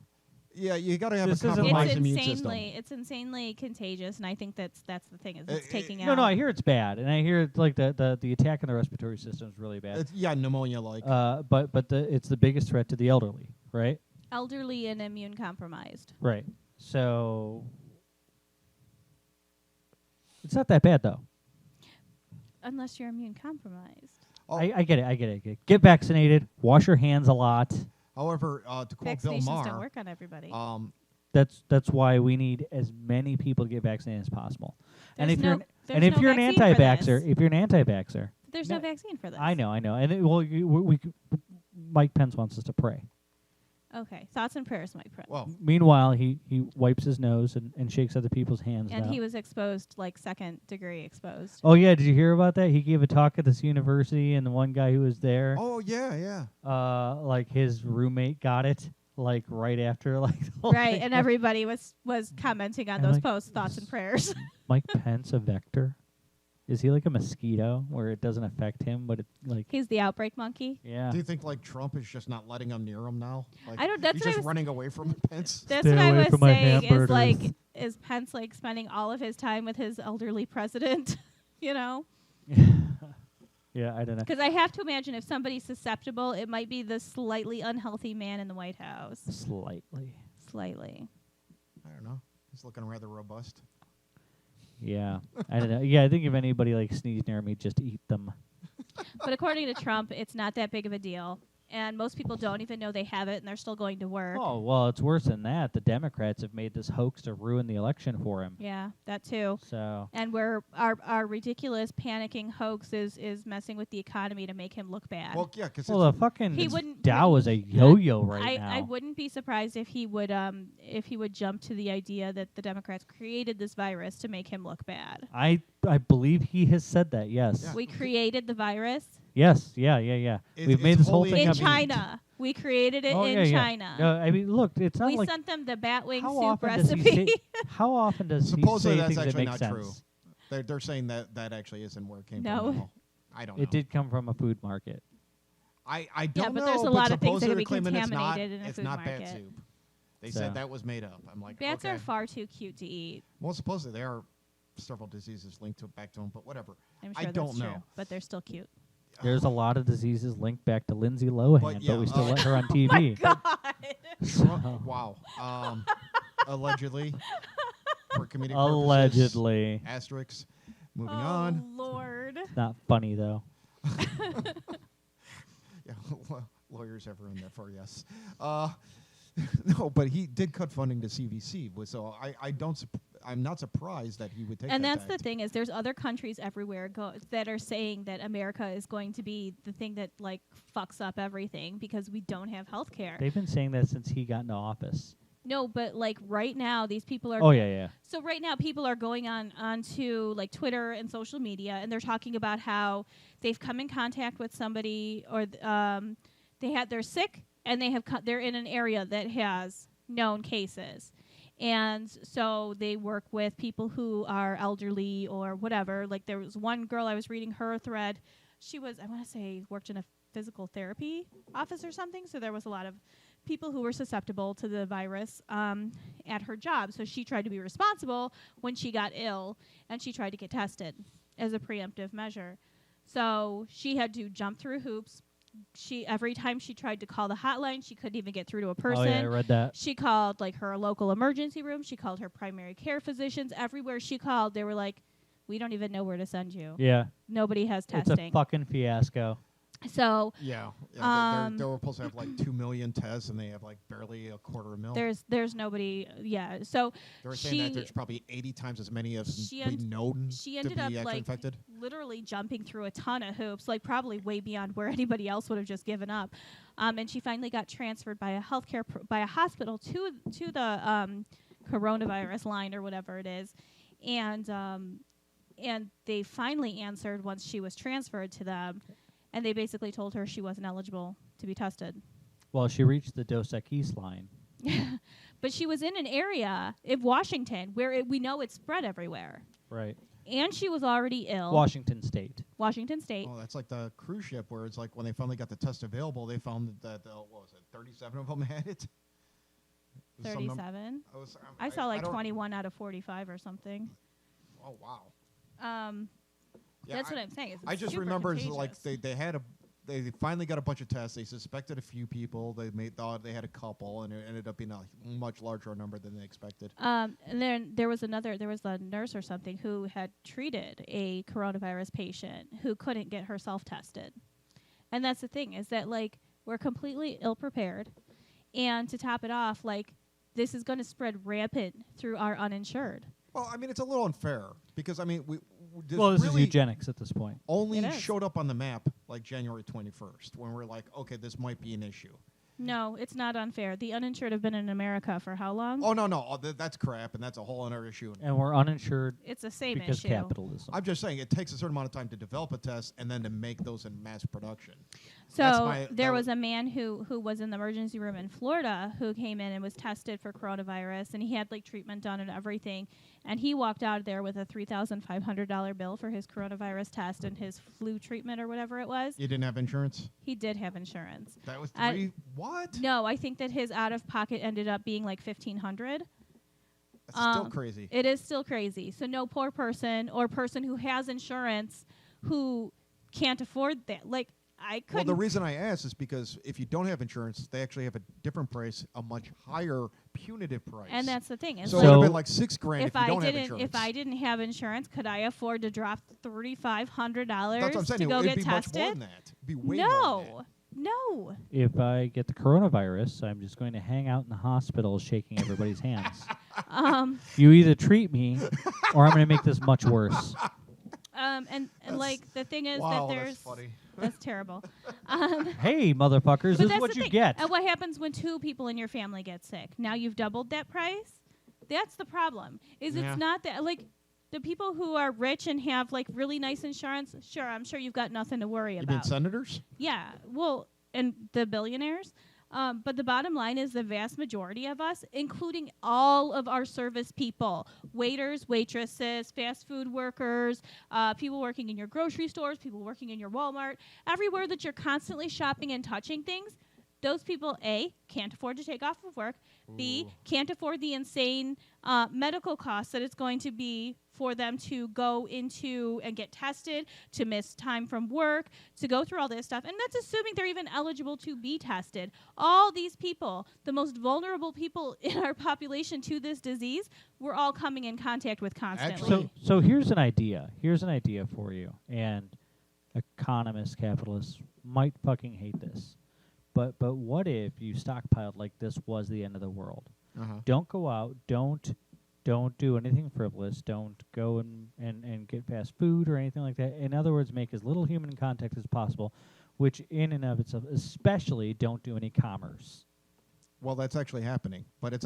Yeah, you got to have This a isn't compromised It's immune insanely, system. it's insanely contagious, and I think that's the thing is it's taking out. No, I hear it's bad, and I hear it's like the attack on the respiratory system is really bad. Yeah, pneumonia-like. But it's the biggest threat to the elderly, right? Elderly and immune compromised. Right. So it's not that bad though. Unless you're immune compromised. Oh, I get it. Get vaccinated. Wash your hands a lot. however, to quote Bill Vaccinations don't Maher, work on everybody. That's why we need as many people to get vaccinated as possible. And There's if no- you're there's and if no you're an vaccine for anti-vaxxer, this. if you're an anti-vaxxer, There's no- no vaccine for this. I know, and Mike Pence wants us to pray. Okay, thoughts and prayers, Mike Prince. well, Meanwhile, he wipes his nose and shakes other people's hands. And now. he was exposed, like second degree exposed. Oh yeah, did you hear about that? He gave a talk at this university, and the one guy who was there, oh yeah. like his roommate got it, like right after, like the whole Right, thing. and everybody was commenting on And those like- posts, thoughts and prayers. Mike Pence a vector? Is he like a mosquito where it doesn't affect him, but it like He's the outbreak monkey. yeah? Do you think like Trump is just not letting him near him now? Like, I don't- that's he's what I just was- running away from Pence. That's Stay what I away was from my saying. Is hamburgers. like, is Pence like spending all of his time with his elderly president? You know, Yeah, I don't know. because I have to imagine if somebody's susceptible, it might be the slightly unhealthy man in the White House. Slightly. Slightly. I don't know. He's looking rather robust. Yeah, I don't know. Yeah, I think if anybody like sneezed near me, just eat them. But according to Trump, it's not that big of a deal. And most people don't even know they have it, and they're still going to work. Oh well, it's worse than that. The Democrats have made this hoax to ruin the election for him. Yeah, that too. So And where our ridiculous panicking hoax is messing with the economy to make him look bad. Well, yeah, because well, the fucking He wouldn't- Dow is a yo-yo right I now. wouldn't be surprised if he would jump to the idea that the Democrats created this virus to make him look bad. I believe he has said that. Yes. Yeah. We created the virus Yes. Yeah. We've made it's this whole wholly thing in up. China. We created it Oh, in yeah, yeah. China. No, I mean, look, it's not We like sent them the batwing how soup often does he recipe. say? How often does supposedly he say that's things that actually make not sense? true. They're saying that actually isn't where it came No. from. At all. I don't know. It did come from a food market. I Yeah, don't but know. there's a lot of things that supposedly could be claiming it's contaminated in a it's food not bat market. soup. They So. said that was made up. I'm like, Bats okay. are far too cute to eat. Well, supposedly there are several diseases linked back to them, but whatever. I'm I sure don't that's know. true, but they're still cute. There's a lot of diseases linked back to Lindsay Lohan, but, yeah, we still let her on Oh my TV. God! So- Wow. Allegedly. For comedic purposes. Allegedly. Asterisks. Moving Oh on. Lord! Not funny though. Yeah, well, lawyers have ruined that for yes. No, but he did cut funding to CVC, so I'm not surprised that he would take. And that that's the tact. thing is, there's other countries everywhere that are saying that America is going to be the thing that like fucks up everything because we don't have health care. They've been saying that since he got into office. No, but like right now, these people are. Oh yeah. So right now, people are going onto like Twitter and social media, and they're talking about how they've come in contact with somebody, or they're sick, and they're in an area that has known cases, and so they work with people who are elderly or whatever. Like there was one girl I was reading her thread. She was, I want to say, worked in a physical therapy office or something. So there was a lot of people who were susceptible to the virus at her job. So she tried to be responsible when she got ill, and she tried to get tested as a preemptive measure. So she had to jump through hoops. Every time she tried to call the hotline, she couldn't even get through to a person. Oh yeah, I read that. She called like her local emergency room. She called her primary care physicians. Everywhere she called, they were like, "We don't even know where to send you. Yeah. Nobody has It's testing." a fucking fiasco. So Yeah, they were supposed to have like 2 million tests, and they have like barely a quarter of a mil. there's nobody. Yeah. So They were saying that there's probably 80 times as many as she we know she to ended be up actually like infected. literally jumping through a ton of hoops, like probably way beyond where anybody else would have just given up. And she finally got transferred by a by a hospital to the coronavirus line or whatever it is, and they finally answered once she was transferred to them, and they basically told her she wasn't eligible to be tested. Well, she reached the Dos Equis line. But she was in an area in Washington where we know it's spread everywhere. Right. And she was already ill. Washington State. Washington State. Oh, that's like the cruise ship where it's like when they finally got the test available, they found that what was it, 37 of them had it. 37. I saw like 21 out of 45 or something. Oh wow. Yeah, that's what I'm saying. I just remember it's like they finally got a bunch of tests. They suspected a few people. They thought they had a couple, and it ended up being a much larger number than they expected. And then there was a nurse or something who had treated a coronavirus patient who couldn't get herself tested. And that's the thing, is that like we're completely ill prepared, and to top it off, like this is going to spread rampant through our uninsured. Well, I mean, it's a little unfair because I mean This is eugenics at this point. Only showed up on the map like January 21st when we're like, okay, this might be an issue. No, it's not unfair. The uninsured have been in America for how long? Oh, no. That's crap, and that's a whole other issue. And we're uninsured it's the same because issue. capitalism. I'm just saying it takes a certain amount of time to develop a test and then to make those in mass production. So there was a man who was in the emergency room in Florida who came in and was tested for coronavirus, and he had like treatment done and everything. And he walked out of there with a $3,500 bill for his coronavirus test and his flu treatment or whatever it was. You didn't have insurance? He did have insurance. That was what? No, I think that his out-of-pocket ended up being like $1,500. That's still crazy. It is still crazy. So no poor person or person who has insurance who can't afford that. Like, I couldn't. Well, the reason I asked is because if you don't have insurance, they actually have a different price, a much higher punitive price. And that's the thing. So it would have been like $6,000 if you don't have insurance. If I didn't have insurance, could I afford to drop $3,500 that's what I'm saying. to go It'd get be tested? much more than that. It'd be way more than that. No. If I get the coronavirus, I'm just going to hang out in the hospital shaking everybody's hands. You either treat me or I'm going to make this much worse. And like the thing is that there's that's funny. That's terrible. Hey, motherfuckers, this is what you get. And what happens when 2 people in your family get sick? Now you've doubled that price? That's the problem. It's not that like the people who are rich and have like really nice insurance, sure, I'm sure you've got nothing to worry about. You mean senators? Yeah. Well, and the billionaires. But the bottom line is the vast majority of us, including all of our service people, waiters, waitresses, fast food workers, people working in your grocery stores, people working in your Walmart, everywhere that you're constantly shopping and touching things, those people, A, can't afford to take off of work, B, can't afford the insane medical costs that it's going to be for them to go into and get tested, to miss time from work, to go through all this stuff. And that's assuming they're even eligible to be tested. All these people, the most vulnerable people in our population to this disease, we're all coming in contact with constantly. So here's an idea. Here's an idea for you. And economists, capitalists might fucking hate this. But what if you stockpiled like this was the end of the world? Don't go out. Don't do anything frivolous. Don't go and get fast food or anything like that. In other words, make as little human contact as possible, which in and of itself, especially don't do any commerce. Well, that's actually happening, but it's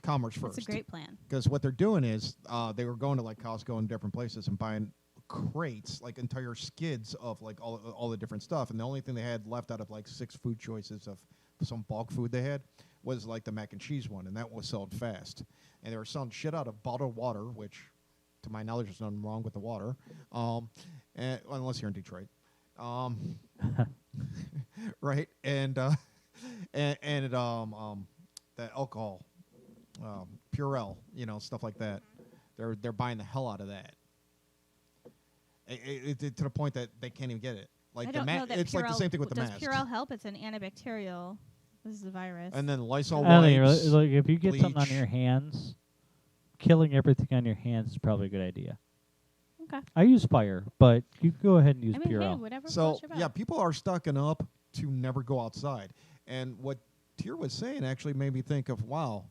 commerce first. It's a great plan. Because what they're doing is they were going to like Costco and different places and buying crates, like entire skids of like all the different stuff, and the only thing they had left out of like 6 food choices of some bulk food they had was like the mac and cheese one, and that was sold fast. And they were selling shit out of bottled water, which to my knowledge there's nothing wrong with the water, and, unless you're in Detroit, right? And the alcohol, Purell, stuff like that. They're buying the hell out of that. To the point that they can't even get it. Like it's like the same thing with the mask. Does Purell help? It's an antibacterial. This is a virus. And then Lysol wipes. Like if you get bleach. something on your hands, killing everything on your hands is probably a good idea. Okay. I use fire, but you go ahead and use I mean, hey, Purell. whatever So floats your boat. yeah, people are stocking up to never go outside. And what Tier was saying actually made me think of, wow,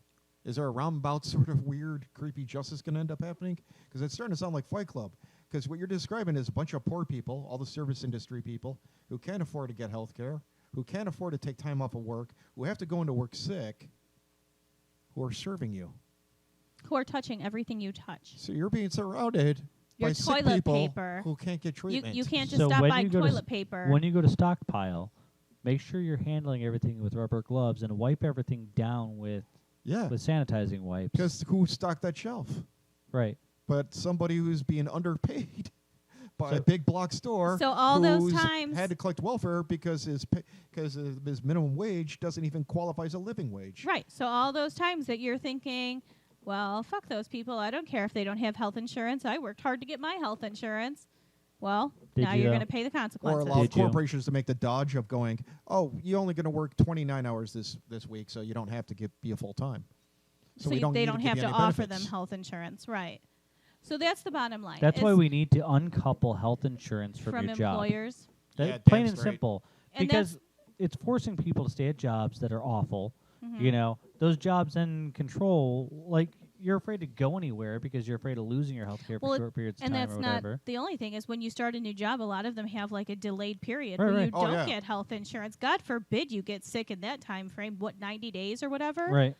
is there a roundabout sort of weird, creepy justice going to end up happening? Because it's starting to sound like Fight Club. Because what you're describing is a bunch of poor people, all the service industry people, who can't afford to get health care, who can't afford to take time off of work, who have to go into work sick, who are serving you. Who are touching everything you touch. So you're being surrounded Your by sick toilet people paper. who can't get treatment. You can't just So stop when buying you go to toilet paper. When you go to stockpile, make sure you're handling everything with rubber gloves and wipe everything down with Yeah, sanitizing wipes. because who stocked that shelf? Right. But somebody who's being underpaid by So- a big block store. So all those who's times- had to collect welfare because his minimum wage doesn't even qualify as a living wage. Right. So all those times that you're thinking, well, fuck those people. I don't care if they don't have health insurance. I worked hard to get my health insurance. Well, Did now you, you're though? going to pay the Or consequences. allow Did you? corporations to make the dodge of going, oh, you're only going to work 29 hours this week, so you don't have to be a full time. So we they need don't give have you to any offer benefits. them health insurance. Right. So that's the bottom line. That's why It's we need to uncouple health insurance from, from your job. employers. That- Yeah, plain damn and straight. simple. And Because it's forcing people to stay at jobs that are awful. Mhm. You know, those jobs in control, like you're afraid to go anywhere because you're afraid of losing your health care Well, for short periods of And time that's or not whatever. the only thing is when you start a new job, a lot of them have like a delayed period Right, where right. you Oh, don't yeah. get health insurance. God forbid you get sick in that time frame. What, 90 days or whatever? Right.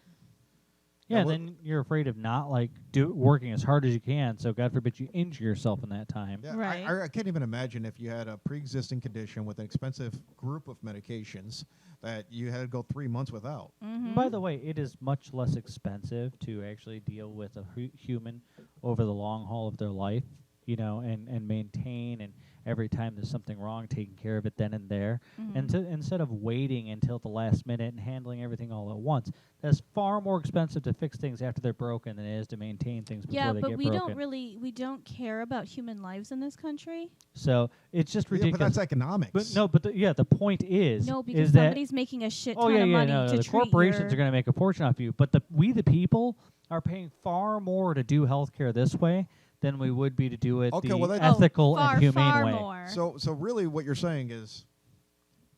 Yeah, Yeah, and what- then you're afraid of not like working as hard as you can. So God forbid you injure yourself in that time. Yeah, Right. I can't even imagine if you had a pre-existing condition with an expensive group of medications that you had to go 3 months without. Mm-hmm. By the way, it is much less expensive to actually deal with a human over the long haul of their life, you know, and maintain and every time there's something wrong, taking care of it then and there. Mhm. And instead of waiting until the last minute and handling everything all at once, that's far more expensive to fix things after they're broken than it is to maintain things before Yeah, they but get we broken. we don't care about human lives in this country. So it's just Yeah, but ridiculous. that's economics. But no, but the point is, No, because is that somebody's making a shit ton oh yeah, of yeah, money no, to the treat corporations your are going to make a fortune off you, but we the people are paying far more to do healthcare this way than we would be to do it Okay, the well, that- ethical far, and humane far way. more. So really what you're saying is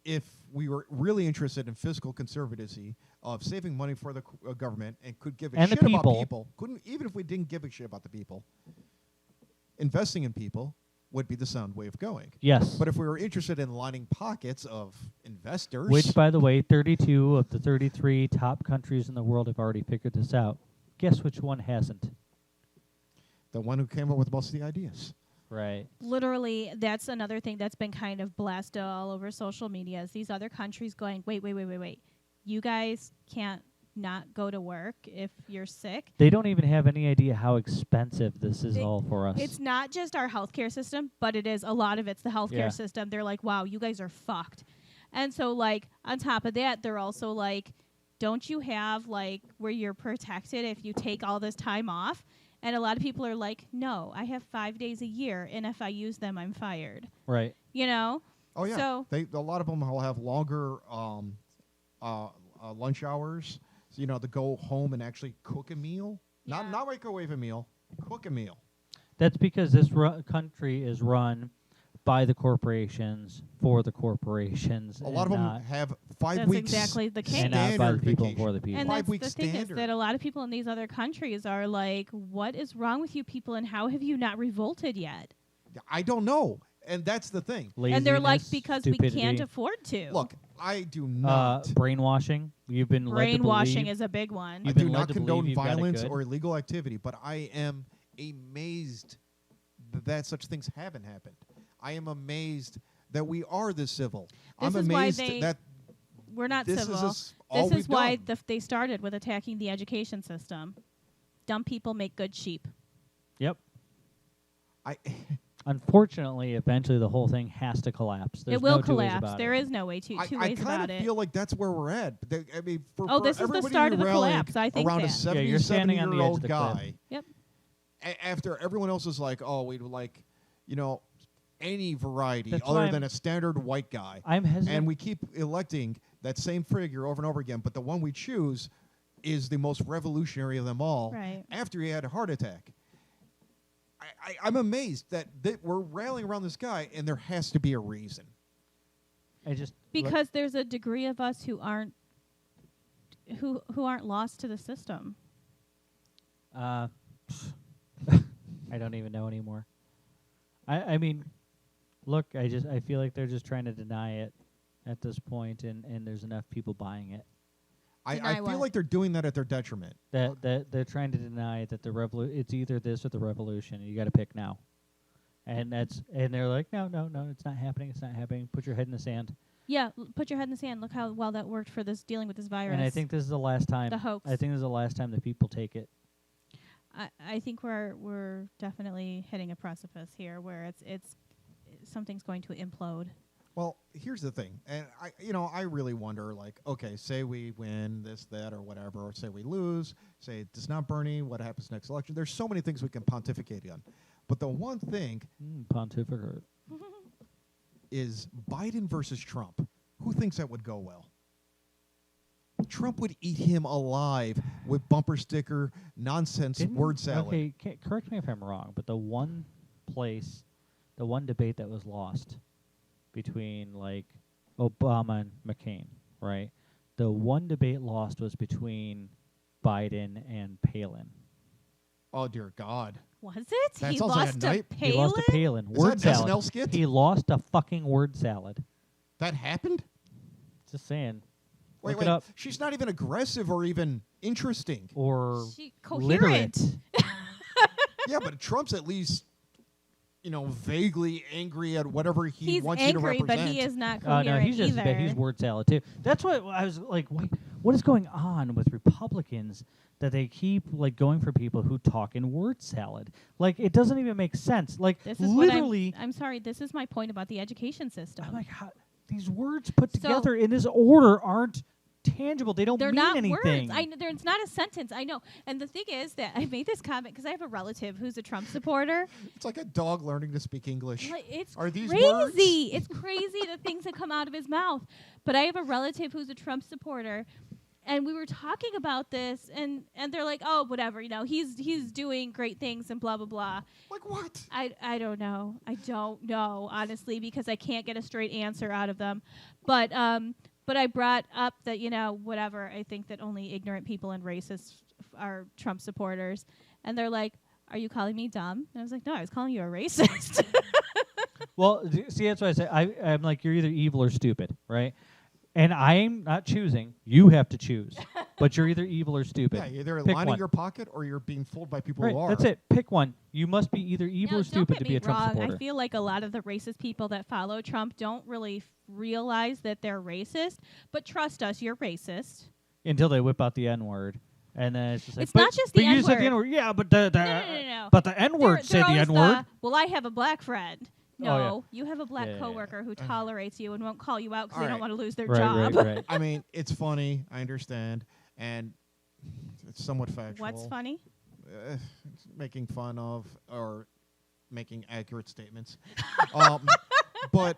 if we were really interested in fiscal conservatism of saving money for the government and could give a And the shit about people. people, couldn't even if we didn't give a shit about the people, investing in people would be the sound way of going. Yes. But if we were interested in lining pockets of investors, Which, by the way, 32 of the 33 top countries in the world have already figured this out. Guess which one hasn't? the one who came up with most of the ideas. Right. Literally, that's another thing that's been kind of blasted all over social media is these other countries going, wait. You guys can't not go to work if you're sick. They don't even have any idea how expensive this is all for us. It's not just our healthcare system, but it is a lot of it's the healthcare Yeah. system. They're like, wow, you guys are fucked. And so, like, on top of that, they're also like, don't you have, like, where you're protected if you take all this time off? And a lot of people are like, no, I have 5 days a year, and if I use them, I'm fired. Right. You know? Oh yeah, So- a lot of them will have longer lunch hours. So, to go home and actually cook a meal, Yeah. not microwave a meal, cook a meal. That's because this country is run by the corporations for the corporations. A lot of and them not, have 5 That's weeks. exactly the case. and not by the standard people vacation. for the people. And 5 that's weeks the thing is standard. that a lot of people in these other countries are like, what is wrong with you people, and how have you not revolted yet? I don't know, and that's the thing. And they're like, Laziness, because stupidity, we can't afford to. Look, I do not. brainwashing. You've been led to Brainwashing believe. is a big one. I You've do been led not to believe condone you've got it violence good. or illegal activity, but I am amazed that such things haven't happened. I am amazed that we are this civil. This I'm is why amazed they- that We're not this civil. is all This we've is why done. they started with attacking the education system. Dumb people make good sheep. Yep. I Unfortunately, eventually the whole thing has to collapse. There's it will no two ways collapse. about There it. is no way two I ways kind about of it. feel like that's where we're at. But Oh, this is the everybody start of the rallying collapse. I think around a that. Yeah, you're standing on the edge of 77-year-old the guy. cliff. Yep. After everyone else is like, oh, we'd like, any variety That's other why than a standard white guy. I'm hesitant. And we keep electing that same figure over and over again, but the one we choose is the most revolutionary of them all. Right. After he had a heart attack, I'm amazed that we're rallying around this guy, and there has to be a reason. Because there's a degree of us who aren't lost to the system. I don't even know anymore. I mean, look, I feel like they're just trying to deny it at this point, and there's enough people buying it. I feel like they're doing that at their detriment. That they're trying to deny that it's either this or the revolution, and you got to pick now. And they're like, no, it's not happening. It's not happening. Put your head in the sand. Yeah, put your head in the sand. Look how well that worked for dealing with this virus. And I think this is the last time. The hoax. I think this is the last time that people take it. I think we're definitely hitting a precipice here where it's something's going to implode. Well, here's the thing, and I really wonder, like, okay, say we win this, that, or whatever, or say we lose, say it's not Bernie, what happens next election? There's so many things we can pontificate on, but the one thing pontificate is Biden versus Trump. Who thinks that would go well? Trump would eat him alive with bumper sticker nonsense word salad. Okay, correct me if I'm wrong, but the one debate that was lost between like Obama and McCain, right? The one debate lost was between Biden and Palin. Oh dear God! Was it? That He sounds like lost a to night- Palin? He lost to Palin. Is Word that an salad. SNL skit? He lost a fucking word salad. That happened? Just saying. Wait, Look it up. She's not even aggressive or even interesting. Or She coherent. literate. Yeah, but Trump's at least, vaguely angry at whatever He's wants you to angry, represent. but he is not Oh coherent no, he's just either. he's word salad too. That's what I was like. Wait, what is going on with Republicans that they keep like going for people who talk in word salad? Like it doesn't even make sense. Like This is literally, I'm sorry. This is my point about the education system. I'm like, how, these words put So- together in this order aren't tangible. They don't They're mean not anything. words. It's not a sentence. I know. And the thing is that I made this comment because I have a relative who's a Trump supporter. It's like a dog learning to speak English. Like, it's Are these crazy. words? It's crazy the things that come out of his mouth. But I have a relative who's a Trump supporter, and we were talking about this, and they're like, oh, whatever, he's doing great things and blah blah blah. Like what? I don't know. I don't know honestly because I can't get a straight answer out of them. But I brought up that whatever. I think that only ignorant people and racists are Trump supporters, and they're like, "Are you calling me dumb?" And I was like, "No, I was calling you a racist." Well, see, that's why I say I'm like you're either evil or stupid, right? And I'm not choosing. You have to choose. But you're either evil or stupid. Yeah, you're either Pick lining one. your pocket or you're being fooled by people Right, who are. that's it. Pick one. You must be either evil Now, or stupid don't to get be me a Trump wrong. supporter. I feel like a lot of the racist people that follow Trump don't really realize that they're racist. But trust us, you're racist. Until they whip out the N-word. And then it's just like, It's not just the but you said the N-word. N-word. Yeah, but the No. but the N-word said the always N-word. well, I have a black friend. No, Oh, you have a black Yeah. coworker who tolerates you and won't call you out because All they right. don't want to lose their Right, job. right. I mean, it's funny. I understand. And it's somewhat factual. What's funny? It's making fun of or making accurate statements. But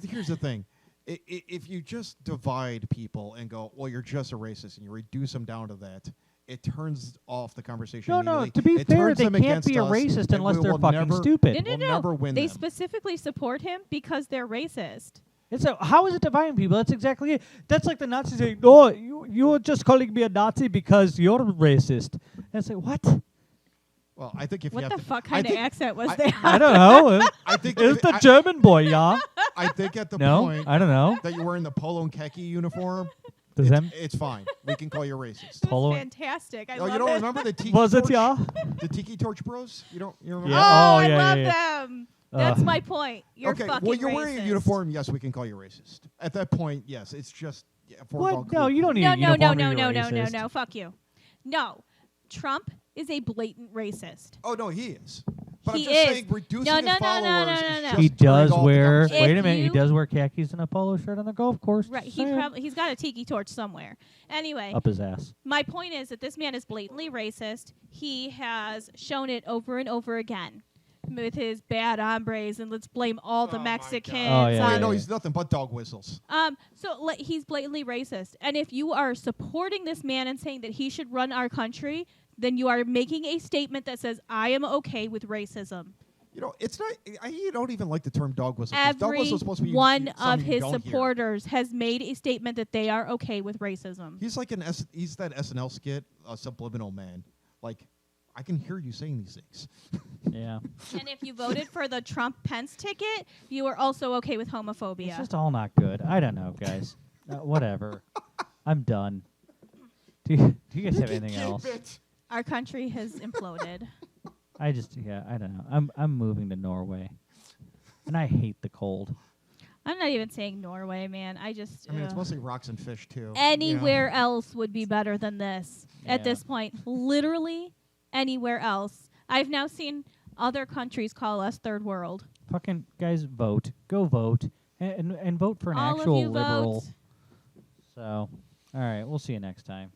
here's the thing. If you just divide people and go, well, you're just a racist, and you reduce them down to that, it turns off the conversation No, immediately. to be It fair, turns they them can't against be a us, racist and unless we they're will fucking never- stupid. No. We'll never win They them. specifically support him because they're racist. It's how is it dividing people? That's exactly it. That's like the Nazis saying, "No, you're just calling me a Nazi because you're racist." And it's like, what? Well, I think if you What have the to, fuck I kind of think- accent was I- that? I don't know. I think It's if- the German boy, yeah. I think at the No, point I don't know. that you're wearing the polo and khaki uniform, Does that it's fine. We can call you racist. It Polo- was fantastic. I Oh, love you don't it. remember the Tiki was it, Torch? yeah? The Tiki Torch Bros? You remember? Yeah. Oh, Oh, I yeah, love yeah. them. That's Ugh. my point. You're okay, fucking well, you're wearing a racist. uniform. Yes, we can call you racist. At that point, yes, it's just foregone What? No, you don't need No, a no, uniform no, to no, be no, no, racist. no. Fuck you. No, Trump is a blatant racist. Oh no, he is. But He I'm just is. saying, reducing No, his no, no, no, followers no, no, is no. just He turning does off the wear. conversation. Wait a If minute. He you- does wear khakis and a polo shirt on the golf course. Right. Just He's saying. got a tiki torch somewhere. Anyway, Up his ass. my point is that this man is blatantly racist. He has shown it over and over again with his bad hombres and let's blame all the Oh my Mexicans. God. Oh, yeah, on- yeah, No, yeah. he's nothing but dog whistles. So he's blatantly racist. And if you are supporting this man and saying that he should run our country, then you are making a statement that says, I am okay with racism. You know, it's not. I don't even like the term dog whistle. 'Cause dog Every whistle is supposed to be one something of you his don't hear. supporters has made a statement that they are okay with racism. He's like he's that SNL skit, Subliminal Man. Like, I can hear you saying these things. Yeah. And if you voted for the Trump-Pence ticket, you are also okay with It's homophobia. just all not good. I don't know, guys. Whatever. I'm done. Do you guys have anything else? Our country has imploded. I don't know. I'm moving to Norway, and I hate the cold. I'm not even saying Norway, man. I It's mostly rocks and fish too. Anywhere else would be better than this at Yeah. this point. Literally anywhere else. I've now seen other countries call us third world. Fucking guys, vote. Go vote, and vote for an All actual of you liberal. vote. So, all right, we'll see you next time.